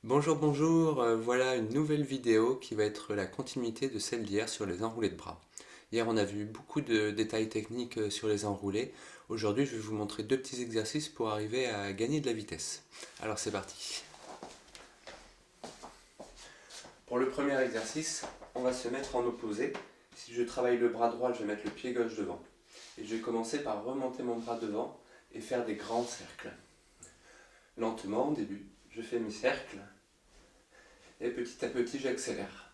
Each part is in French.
Bonjour, bonjour, voilà une nouvelle vidéo qui va être la continuité de celle d'hier sur les enroulés de bras. Hier on a vu beaucoup de détails techniques sur les enroulés. Aujourd'hui je vais vous montrer deux petits exercices pour arriver à gagner de la vitesse. Alors c'est parti. Pour le premier exercice, on va se mettre en opposé. Si je travaille le bras droit, je vais mettre le pied gauche devant. Et je vais commencer par remonter mon bras devant et faire des grands cercles. Lentement au début, je fais mes cercles. Et petit à petit, j'accélère.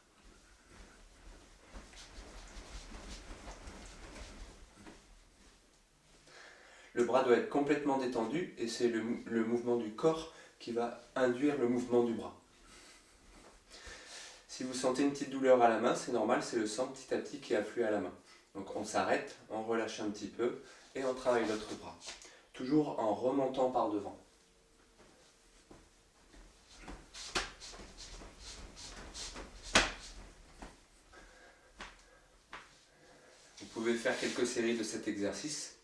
Le bras doit être complètement détendu et c'est le mouvement du corps qui va induire le mouvement du bras. Si vous sentez une petite douleur à la main, c'est normal, c'est le sang petit à petit qui afflue à la main. Donc on s'arrête, on relâche un petit peu et on travaille l'autre bras. Toujours en remontant par devant. Vous pouvez faire quelques séries de cet exercice.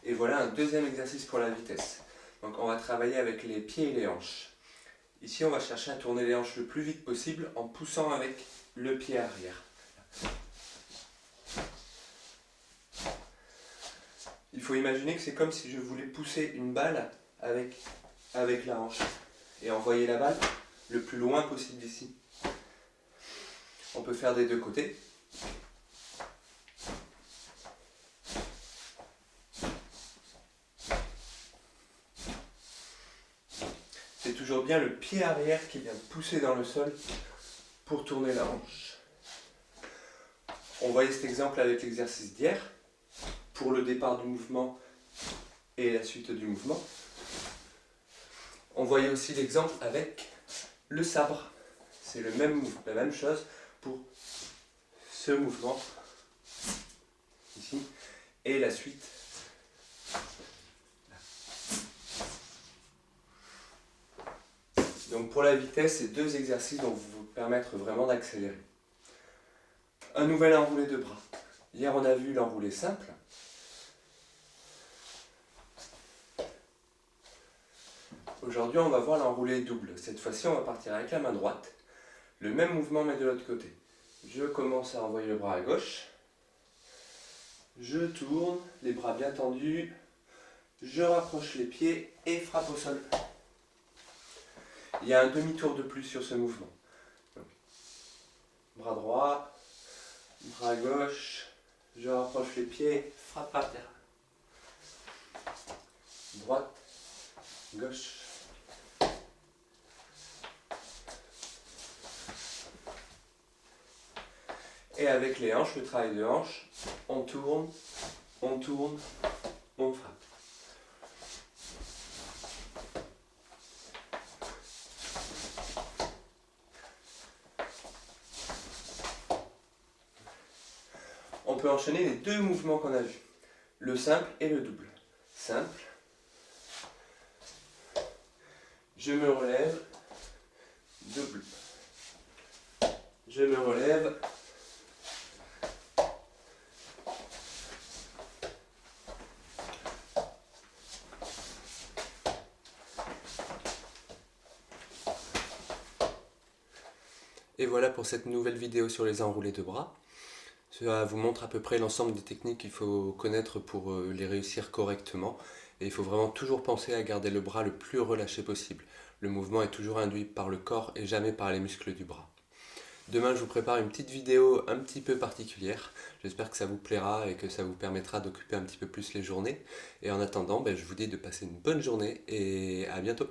Et voilà un deuxième exercice pour la vitesse. Donc on va travailler avec les pieds et les hanches. Ici on va chercher à tourner les hanches le plus vite possible en poussant avec le pied arrière. Il faut imaginer que c'est comme si je voulais pousser une balle avec la hanche et envoyer la balle le plus loin possible d'ici. On peut faire des deux côtés. C'est toujours bien le pied arrière qui vient pousser dans le sol pour tourner la hanche. On voyait cet exemple avec l'exercice d'hier, pour le départ du mouvement et la suite du mouvement. On voyait aussi l'exemple avec le sabre. C'est la même chose pour ce mouvement, ici, et la suite. Donc pour la vitesse, ces deux exercices vont vous permettre vraiment d'accélérer. Un nouvel enroulé de bras. Hier on a vu l'enroulé simple. Aujourd'hui on va voir l'enroulé double. Cette fois-ci on va partir avec la main droite. Le même mouvement mais de l'autre côté. Je commence à envoyer le bras à gauche. Je tourne, les bras bien tendus. Je rapproche les pieds et frappe au sol. Il y a un demi-tour de plus sur ce mouvement. Donc, bras droit, bras gauche, je rapproche les pieds, frappe par terre. Droite, gauche. Et avec les hanches, le travail de hanche, on tourne, on frappe. On peut enchaîner les deux mouvements qu'on a vus, le simple et le double. Simple, je me relève, double. Je me relève, et voilà pour cette nouvelle vidéo sur les enroulés de bras. Cela vous montre à peu près l'ensemble des techniques qu'il faut connaître pour les réussir correctement. Et il faut vraiment toujours penser à garder le bras le plus relâché possible. Le mouvement est toujours induit par le corps et jamais par les muscles du bras. Demain, je vous prépare une petite vidéo un petit peu particulière. J'espère que ça vous plaira et que ça vous permettra d'occuper un petit peu plus les journées. Et en attendant, je vous dis de passer une bonne journée et à bientôt.